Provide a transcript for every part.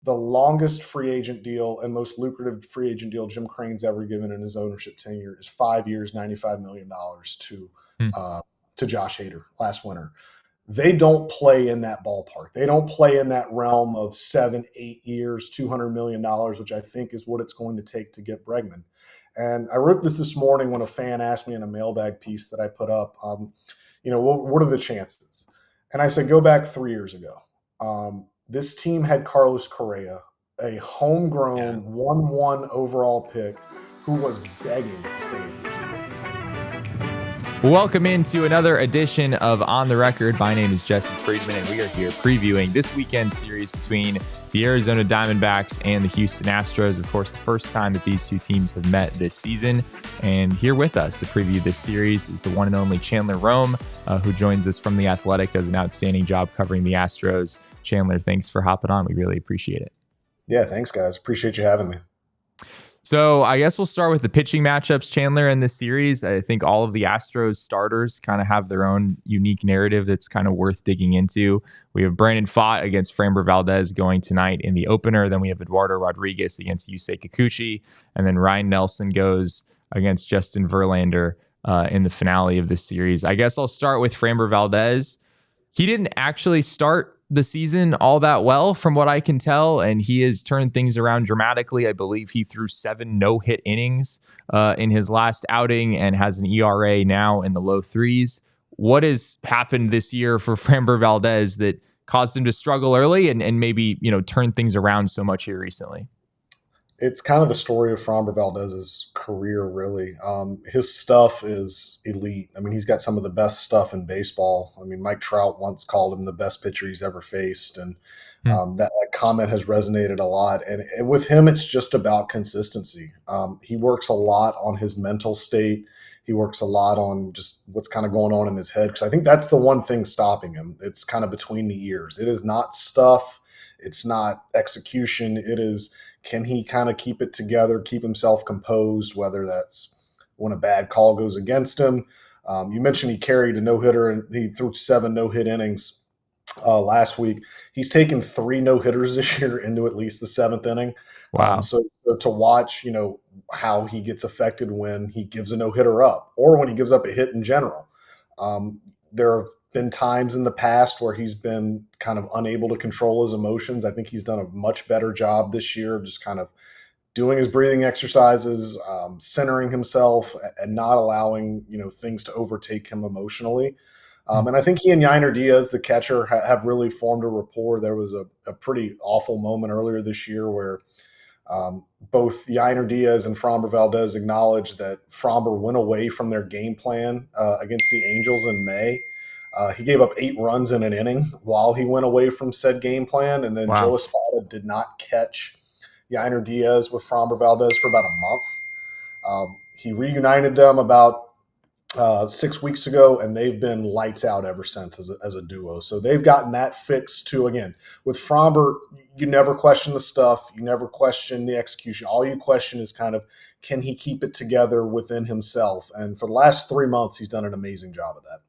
the longest free agent deal and most lucrative free agent deal Jim Crane's ever given in his ownership tenure is 5 years, $95 million to Josh Hader last winter. They don't play in that ballpark. They don't play in that realm of 7, 8 years, $200 million, which I think is what it's going to take to get Bregman. And I wrote this morning when a fan asked me in a mailbag piece that I put up, what are the chances? And I said, go back 3 years ago. This team had Carlos Correa, a homegrown 1-1 overall pick who was begging to stay in Houston. Welcome into another edition of On the Record. My name is Jesse Friedman, and we are here previewing this weekend series between the Arizona Diamondbacks and the Houston Astros. Of course, the first time that these two teams have met this season. And here with us to preview this series is the one and only Chandler Rome, who joins us from The Athletic, does an outstanding job covering the Astros. Chandler, thanks for hopping on. We really appreciate it. Yeah, thanks, guys. Appreciate you having me. So I guess we'll start with the pitching matchups, Chandler, in this series. I think all of the Astros starters kind of have their own unique narrative that's kind of worth digging into. We have Brandon Pfaadt against Framber Valdez going tonight in the opener. Then we have Eduardo Rodriguez against Yusei Kikuchi. And then Ryan Nelson goes against Justin Verlander in the finale of this series. I guess I'll start with Framber Valdez. He didn't actually start the season all that well from what I can tell, and he has turned things around dramatically. I believe he threw 7 no-hit innings in his last outing and has an ERA now in the low 3s. What has happened this year for Framber Valdez that caused him to struggle early and maybe, turn things around so much here recently? It's kind of the story of Framber Valdez's career, really. His stuff is elite. I mean, he's got some of the best stuff in baseball. I mean, Mike Trout once called him the best pitcher he's ever faced, and that comment has resonated a lot. And with him, it's just about consistency. He works a lot on his mental state. He works a lot on just what's kind of going on in his head, because I think that's the one thing stopping him. It's kind of between the ears. It is not stuff. It's not execution. It is, can he kind of keep it together, keep himself composed, whether that's when a bad call goes against him. You mentioned he carried a no-hitter and he threw 7 no-hit innings last week. He's taken 3 no-hitters this year into at least the 7th inning. Wow. So to watch, how he gets affected when he gives a no-hitter up or when he gives up a hit in general. There have been times in the past where he's been kind of unable to control his emotions. I think he's done a much better job this year of just kind of doing his breathing exercises, centering himself and not allowing, things to overtake him emotionally. And I think he and Yainer Diaz, the catcher, have really formed a rapport. There was a pretty awful moment earlier this year where both Yainer Diaz and Framber Valdez acknowledged that Framber went away from their game plan against the Angels in May. He gave up 8 runs in an inning while he went away from said game plan. And then Joe Espada did not catch Yainer Diaz with Framber Valdez for about a month. He reunited them about 6 weeks ago, and they've been lights out ever since as a duo. So they've gotten that fixed too. Again, with Framber, you never question the stuff. You never question the execution. All you question is kind of, can he keep it together within himself? And for the last 3 months, he's done an amazing job of that.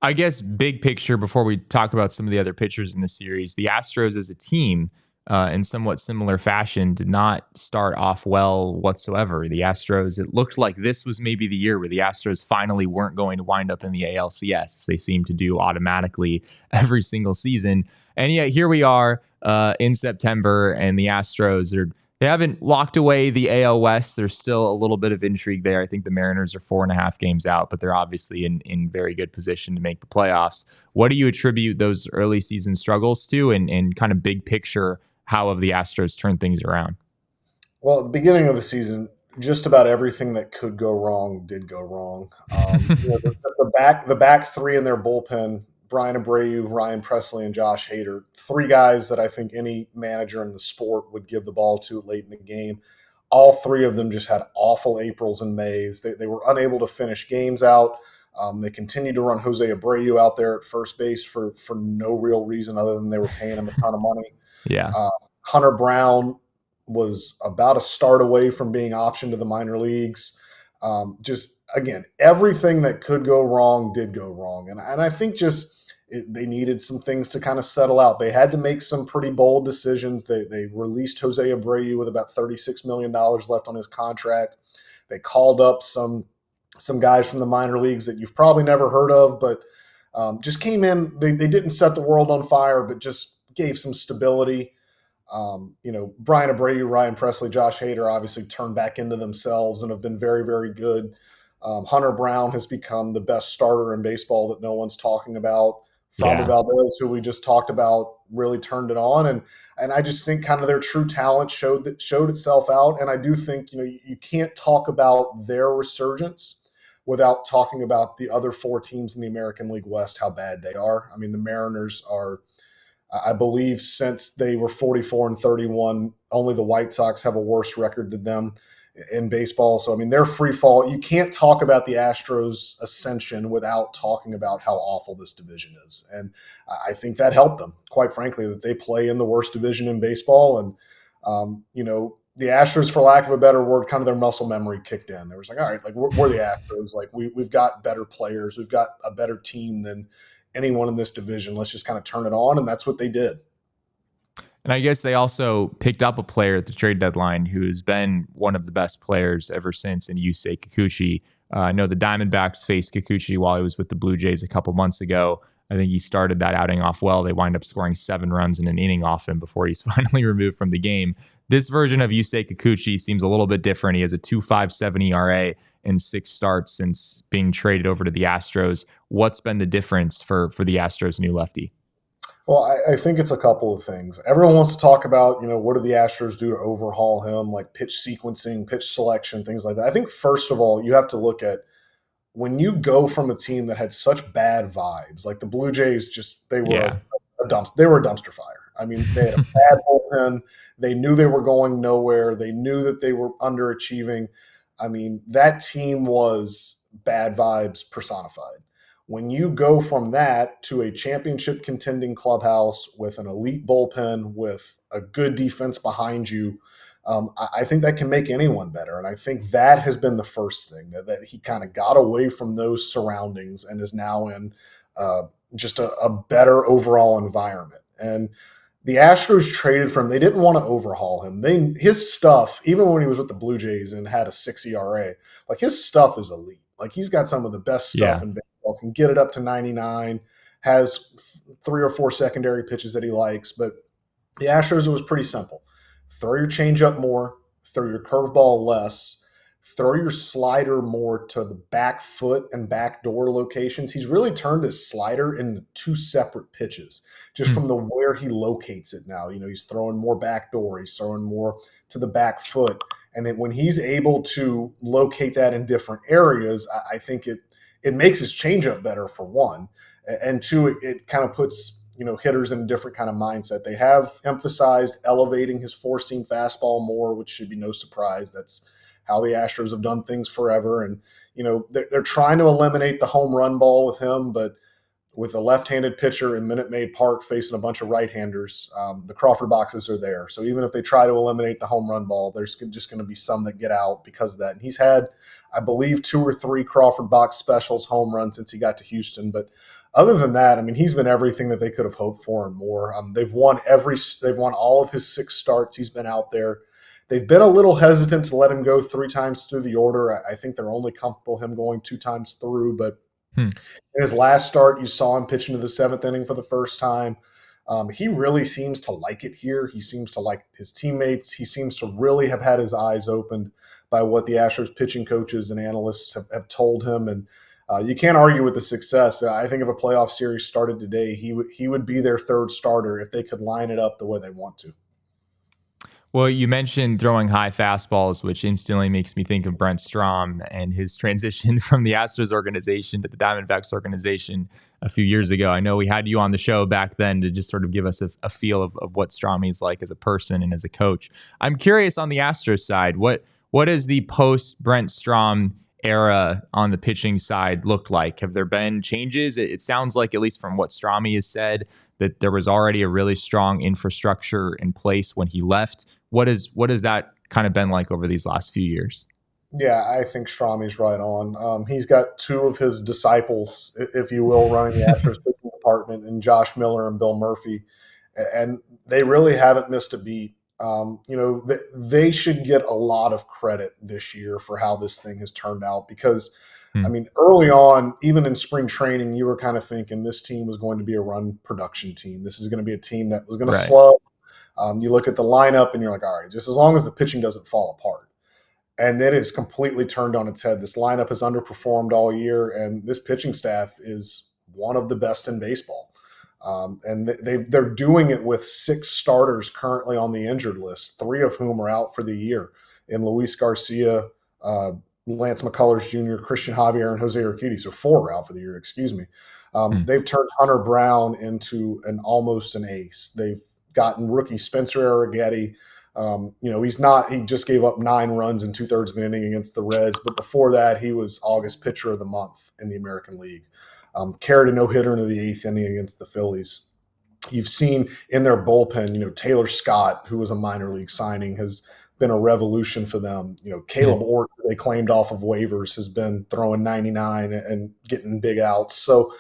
I guess big picture, before we talk about some of the other pitchers in the series, the Astros as a team, in somewhat similar fashion, did not start off well whatsoever. The Astros, it looked like this was maybe the year where the Astros finally weren't going to wind up in the ALCS. They seem to do automatically every single season. And yet here we are in September, and the Astros they haven't locked away the AL West. There's still a little bit of intrigue there. I think the Mariners are 4.5 games out, but they're obviously in very good position to make the playoffs. What do you attribute those early season struggles to, and kind of big picture, how have the Astros turned things around? Well, at the beginning of the season, just about everything that could go wrong did go wrong. The back 3 in their bullpen, Brian Abreu, Ryan Presley, and Josh Hader, 3 guys that I think any manager in the sport would give the ball to late in the game. All 3 of them just had awful Aprils and Mays. They were unable to finish games out. They continued to run Jose Abreu out there at first base for no real reason other than they were paying him a ton of money. Yeah. Hunter Brown was about a start away from being optioned to the minor leagues. Just, again, everything that could go wrong did go wrong. And I think just they needed some things to kind of settle out. They had to make some pretty bold decisions. They released Jose Abreu with about $36 million left on his contract. They called up some guys from the minor leagues that you've probably never heard of, but just came in. They didn't set the world on fire, but just gave some stability. Brian Abreu, Ryan Presley, Josh Hader obviously turned back into themselves and have been very, very good. Hunter Brown has become the best starter in baseball that no one's talking about. Framber Yeah. Valdez, who we just talked about, really turned it on, and I just think kind of their true talent showed itself out. And I do think you can't talk about their resurgence without talking about the other four teams in the American League West, how bad they are. I mean, the Mariners are, I believe, since they were 44-31, only the White Sox have a worse record than them in baseball. So, I mean, they're free fall. You can't talk about the Astros' ascension without talking about how awful this division is. And I think that helped them, quite frankly, that they play in the worst division in baseball. And, the Astros, for lack of a better word, kind of their muscle memory kicked in. They was like, all right, like we're the Astros. Like we've got better players. We've got a better team than anyone in this division. Let's just kind of turn it on. And that's what they did. And I guess they also picked up a player at the trade deadline who has been one of the best players ever since in Yusei Kikuchi. I know the Diamondbacks faced Kikuchi while he was with the Blue Jays a couple months ago. I think he started that outing off well. They wind up scoring 7 runs in an inning off him before he's finally removed from the game. This version of Yusei Kikuchi seems a little bit different. He has a 2.57 ERA in 6 starts since being traded over to the Astros. What's been the difference for the Astros' new lefty? Well, I think it's a couple of things. Everyone wants to talk about, what do the Astros do to overhaul him, like pitch sequencing, pitch selection, things like that. I think, first of all, you have to look at when you go from a team that had such bad vibes, like the Blue Jays, they were they were a dumpster fire. I mean, they had a bad bullpen. They knew they were going nowhere. They knew that they were underachieving. I mean, that team was bad vibes personified. When you go from that to a championship contending clubhouse with an elite bullpen, with a good defense behind you, I think that can make anyone better. And I think that has been the first thing, that he kind of got away from those surroundings and is now in just a better overall environment. And the Astros traded for him. They didn't want to overhaul him. His stuff, even when he was with the Blue Jays and had a 6 ERA, like his stuff is elite. Like he's got some of the best stuff in baseball, can get it up to 99, has 3 or 4 secondary pitches that he likes. But the Astros, it was pretty simple. Throw your changeup more, throw your curveball less, throw your slider more to the back foot and back door locations. He's really turned his slider into 2 separate pitches just from the where he locates it now. He's throwing more back door. He's throwing more to the back foot. And when he's able to locate that in different areas, I think it makes his changeup better, for one. And 2, it kind of puts hitters in a different kind of mindset. They have emphasized elevating his 4-seam fastball more, which should be no surprise. That's how the Astros have done things forever. And, they're trying to eliminate the home run ball with him, but with a left-handed pitcher in Minute Maid Park facing a bunch of right-handers, the Crawford boxes are there. So even if they try to eliminate the home run ball, there's just going to be some that get out because of that. And he's had, I believe, 2 or 3 Crawford box specials home runs since he got to Houston. But other than that, I mean, he's been everything that they could have hoped for and more. They've won all of his 6 starts. He's been out there. They've been a little hesitant to let him go 3 times through the order. I think they're only comfortable him going 2 times through. But in his last start, you saw him pitch into the 7th inning for the first time. He really seems to like it here. He seems to like his teammates. He seems to really have had his eyes opened by what the Astros pitching coaches and analysts have told him. And you can't argue with the success. I think if a playoff series started today, he would be their 3rd starter if they could line it up the way they want to. Well, you mentioned throwing high fastballs, which instantly makes me think of Brent Strom and his transition from the Astros organization to the Diamondbacks organization a few years ago. I know we had you on the show back then to just sort of give us a feel of what Strom is like as a person and as a coach. I'm curious on the Astros side, what is the post-Brent Strom era on the pitching side looked like? Have there been changes? It sounds like, at least from what Stromy has said, that there was already a really strong infrastructure in place when he left. What has that kind of been like over these last few years? Yeah, I think Stromy's right on. He's got 2 of his disciples, if you will, running the Astros pitching department and Josh Miller and Bill Murphy, and they really haven't missed a beat. They should get a lot of credit this year for how this thing has turned out because, I Hmm. mean, early on, even in spring training, you were kind of thinking this team was going to be a run production team. This is going to be a team that was going to Right. slug. You look at the lineup and you're like, all right, just as long as the pitching doesn't fall apart. And then it's completely turned on its head. This lineup has underperformed all year, and this pitching staff is one of the best in baseball. And they're doing it with 6 starters currently on the injured list, 3 of whom are out for the year, in Luis Garcia, uh, Lance McCullers Jr., Christian Javier, and Jose Urquidy. So 4 are out for the year, excuse me. Hmm. They've turned Hunter Brown into almost an ace. They've gotten rookie Spencer Arrighetti. He just gave up 9 runs in 2/3 of an inning against the Reds, but before that, he was August pitcher of the month in the American League. Carried a no-hitter into the 8th inning against the Phillies. You've seen in their bullpen, Taylor Scott, who was a minor league signing, has been a revolution for them. Caleb Ort, who they claimed off of waivers, has been throwing 99 and getting big outs. So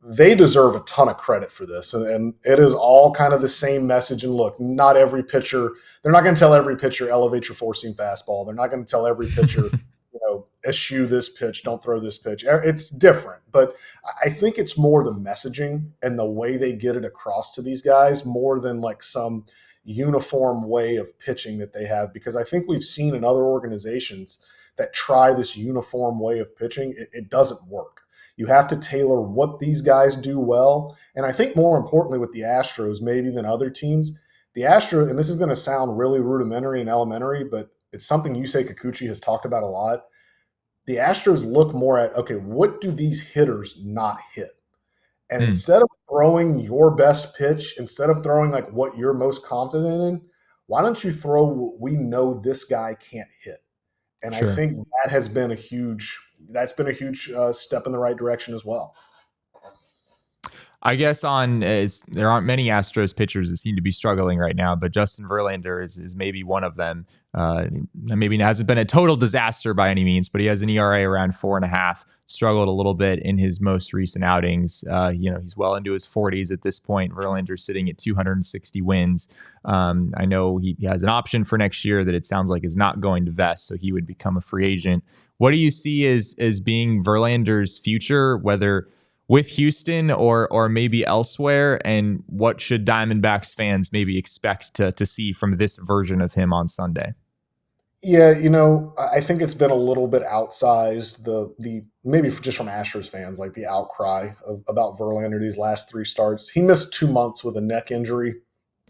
they deserve a ton of credit for this. And it is all kind of the same message. And look, not every pitcher, they're not going to tell every pitcher, elevate your four-seam fastball. They're not going to tell every pitcher, eschew this pitch, don't throw this pitch. It's different. But I think it's more the messaging and the way they get it across to these guys more than like some uniform way of pitching that they have. Because I think we've seen in other organizations that try this uniform way of pitching, it doesn't work. You have to tailor what these guys do well. And I think more importantly with the Astros, maybe than other teams, the Astros, and this is going to sound really rudimentary and elementary, but it's something Yusei Kikuchi has talked about a lot. The Astros look more at, okay, what do these hitters not hit? And Hmm. instead of throwing your best pitch, instead of throwing like what you're most confident in, why don't you throw what we know this guy can't hit? And I Sure. think that's been a huge step in the right direction as well. I guess there aren't many Astros pitchers that seem to be struggling right now, but Justin Verlander is maybe one of them. Maybe hasn't been a total disaster by any means, but he has an ERA around 4.5. Struggled a little bit in his most recent outings. He's well into his 40s at this point. Verlander's sitting at 260 wins. I know he has an option for next year that it sounds like is not going to vest, so he would become a free agent. What do you see as being Verlander's future, whether with Houston or maybe elsewhere, and what should Diamondbacks fans maybe expect to see from this version of him on Sunday? Yeah, I think it's been a little bit outsized. The maybe just from Astros fans, like the outcry about Verlander these last 3 starts. He missed 2 months with a neck injury,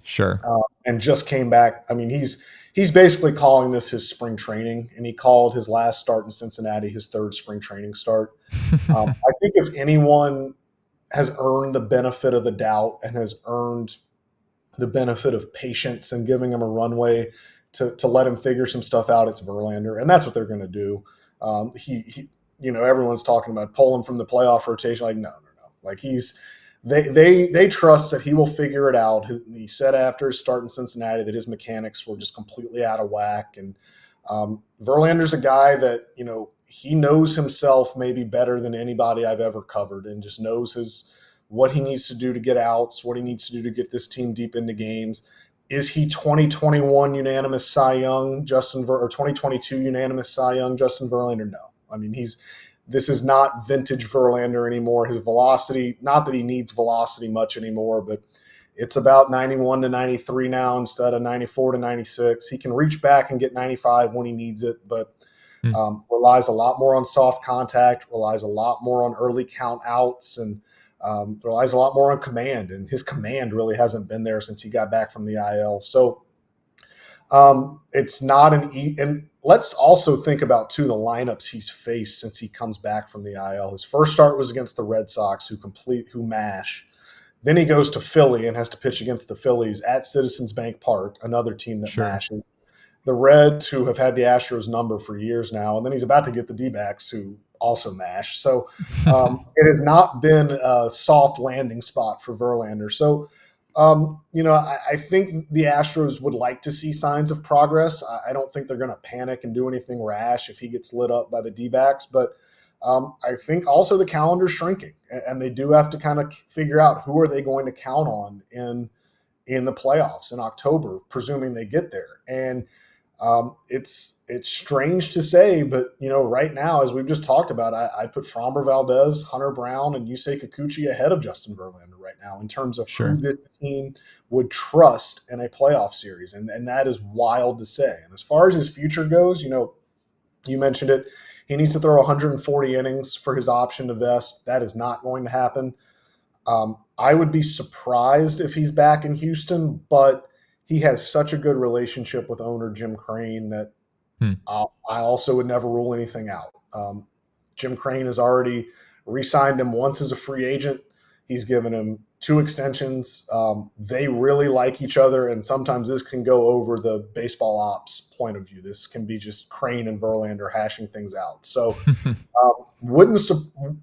Sure. and just came back. I mean, he's basically calling this his spring training, and he called his last start in Cincinnati his 3rd spring training start. I think if anyone has earned the benefit of the doubt and has earned the benefit of patience and giving him a runway to let him figure some stuff out, it's Verlander, and that's what they're going to do. Everyone's talking about pulling from the playoff rotation. Like, no. Like they trust that he will figure it out. He said after his start in Cincinnati that his mechanics were just completely out of whack, and Verlander's a guy that he knows himself maybe better than anybody I've ever covered, and just knows what he needs to do to get outs, what he needs to do to get this team deep into games. Is he 2021 unanimous Cy Young or 2022 unanimous Cy Young Justin Verlander? No. I mean, this is not vintage Verlander anymore. His velocity, not that he needs velocity much anymore, but it's about 91 to 93 now instead of 94 to 96. He can reach back and get 95 when he needs it, but relies a lot more on soft contact, relies a lot more on early count outs, and relies a lot more on command. And his command really hasn't been there since he got back from the IL. So it's not and let's also think about too the lineups he's faced since he comes back from the IL. His first start was against the Red Sox, who mash. Then he goes to Philly and has to pitch against the Phillies at Citizens Bank Park, another team that mashes. The Reds, who have had the Astros number for years now, and then he's about to get the Dbacks, who also mash. So it has not been a soft landing spot for Verlander. So, I think the Astros would like to see signs of progress. I don't think they're going to panic and do anything rash if he gets lit up by the D-backs, but I think also the calendar's shrinking, and they do have to kind of figure out who are they going to count on in the playoffs in October, presuming they get there. And it's strange to say, but right now, as we've just talked about, I put Framber Valdez, Hunter Brown, and Yusei Kikuchi ahead of Justin Verlander right now in terms of who Sure. this team would trust in a playoff series, and that is wild to say. And as far as his future goes, you mentioned it. He needs to throw 140 innings for his option to vest. That is not going to happen. I would be surprised if he's back in Houston, but he has such a good relationship with owner Jim Crane that I also would never rule anything out. Jim Crane has already re-signed him once as a free agent. He's given him 2 extensions. They really like each other, and sometimes this can go over the baseball ops point of view. This can be just Crane and Verlander hashing things out. So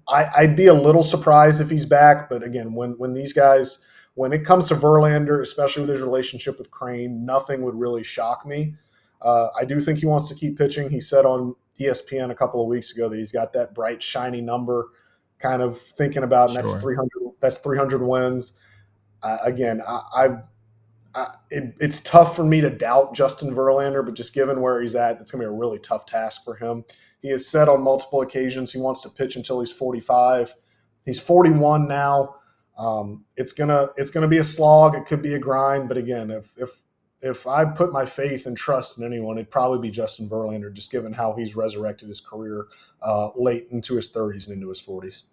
I'd be a little surprised if he's back, but again, when these guys, when it comes to Verlander, especially with his relationship with Crane, nothing would really shock me. I do think he wants to keep pitching. He said on ESPN a couple of weeks ago that he's got that bright, shiny number, kind of thinking about Sure. next 300. That's 300 wins. Again, it's tough for me to doubt Justin Verlander, but just given where he's at, it's going to be a really tough task for him. He has said on multiple occasions he wants to pitch until he's 45. He's 41 now. It's gonna be a slog. It could be a grind, but again, if I put my faith and trust in anyone, it'd probably be Justin Verlander, just given how he's resurrected his career late into his 30s and into his 40s.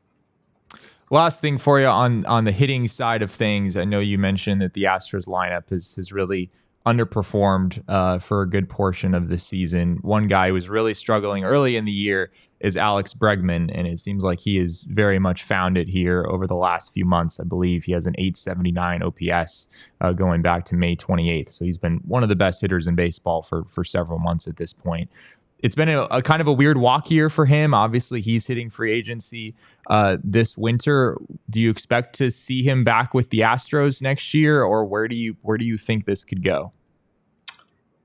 Last thing for you on the hitting side of things, I know you mentioned that the Astros lineup has really underperformed for a good portion of the season. One guy who was really struggling early in the year is Alex Bregman, and it seems like he has very much found it here over the last few months. I believe he has an 879 OPS going back to May 28th, so he's been one of the best hitters in baseball for several months at this point. It's been a kind of a weird walk year for him. Obviously, he's hitting free agency this winter. Do you expect to see him back with the Astros next year, or where do you think this could go?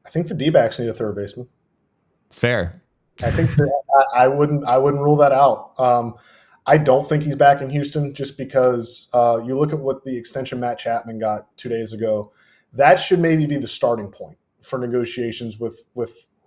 I think the Dbacks need a third baseman. It's fair. I think I wouldn't rule that out. I don't think he's back in Houston just because you look at what the extension Matt Chapman got 2 days ago. That should maybe be the starting point for negotiations with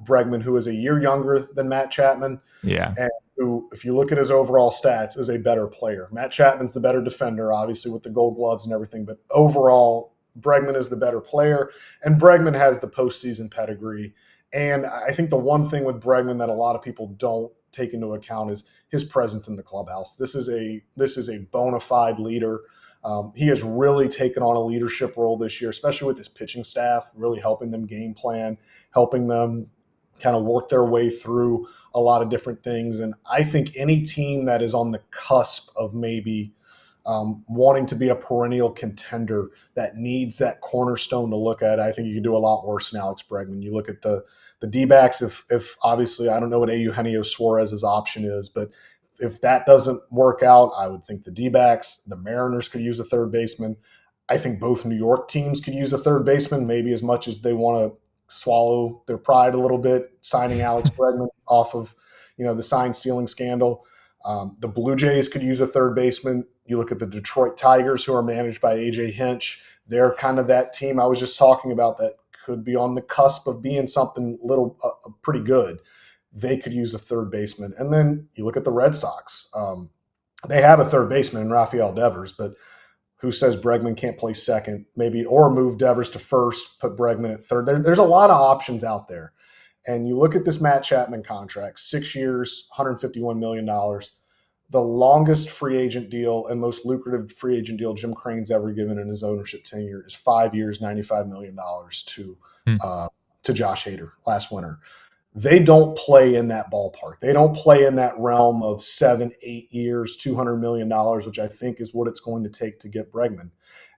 Bregman, who is a year younger than Matt Chapman. Yeah. And who, if you look at his overall stats, is a better player. Matt Chapman's the better defender, obviously, with the gold gloves and everything. But overall, Bregman is the better player. And Bregman has the postseason pedigree. And I think the one thing with Bregman that a lot of people don't take into account is his presence in the clubhouse. This is a bona fide leader. He has really taken on a leadership role this year, especially with his pitching staff, really helping them game plan, helping them kind of work their way through a lot of different things. And I think any team that is on the cusp of maybe wanting to be a perennial contender that needs that cornerstone to look at, I think you can do a lot worse than Alex Bregman. You look at the Dbacks, if obviously I don't know what Eugenio Suarez's option is, but if that doesn't work out, I would think the Dbacks, the Mariners could use a third baseman. I think both New York teams could use a third baseman, maybe as much as they want to swallow their pride a little bit, signing Alex Bregman off of, the sign stealing scandal. The Blue Jays could use a third baseman. You look at the Detroit Tigers, who are managed by AJ Hinch. They're kind of that team I was just talking about that could be on the cusp of being something little pretty good. They could use a third baseman. And then you look at the Red Sox. They have a third baseman in Rafael Devers, but who says Bregman can't play second, maybe, or move Devers to first, put Bregman at third. There's a lot of options out there. And you look at this Matt Chapman contract, 6 years, $151 million. The longest free agent deal and most lucrative free agent deal Jim Crane's ever given in his ownership tenure is 5 years, $95 million to Josh Hader last winter. They don't play in that ballpark. They don't play in that realm of 7, 8 years, $200 million, which I think is what it's going to take to get Bregman.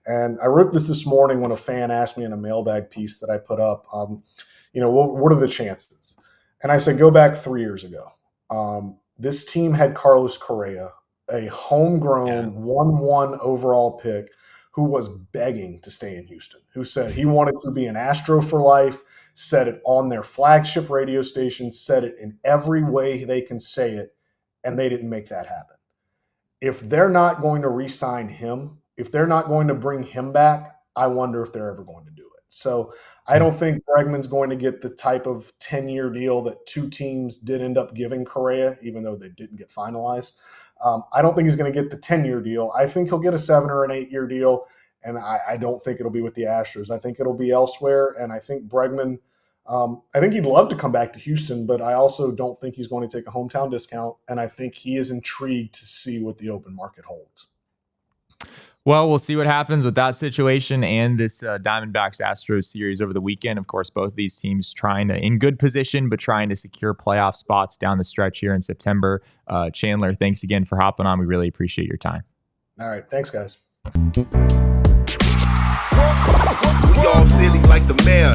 And I wrote this morning when a fan asked me in a mailbag piece that I put up, what are the chances? And I said, go back 3 years ago. This team had Carlos Correa, a homegrown 1-1 overall pick who was begging to stay in Houston, who said he wanted to be an Astro for life, said it on their flagship radio station, said it in every way they can say it, and they didn't make that happen. If they're not going to re-sign him, if they're not going to bring him back, I wonder if they're ever going to do it. So I don't think Bregman's going to get the type of 10-year deal that two teams did end up giving Correa, even though they didn't get finalized. I don't think he's going to get the 10-year deal. I think he'll get a 7 or an 8-year deal, and I don't think it'll be with the Astros. I think it'll be elsewhere, and I think Bregman I think he'd love to come back to Houston, but I also don't think he's going to take a hometown discount, and I think he is intrigued to see what the open market holds. Well, we'll see what happens with that situation and this Diamondbacks-Astros series over the weekend. Of course, both of these teams in good position, but trying to secure playoff spots down the stretch here in September. Chandler, thanks again for hopping on. We really appreciate your time. All right. Thanks, guys. We all silly like the mayor.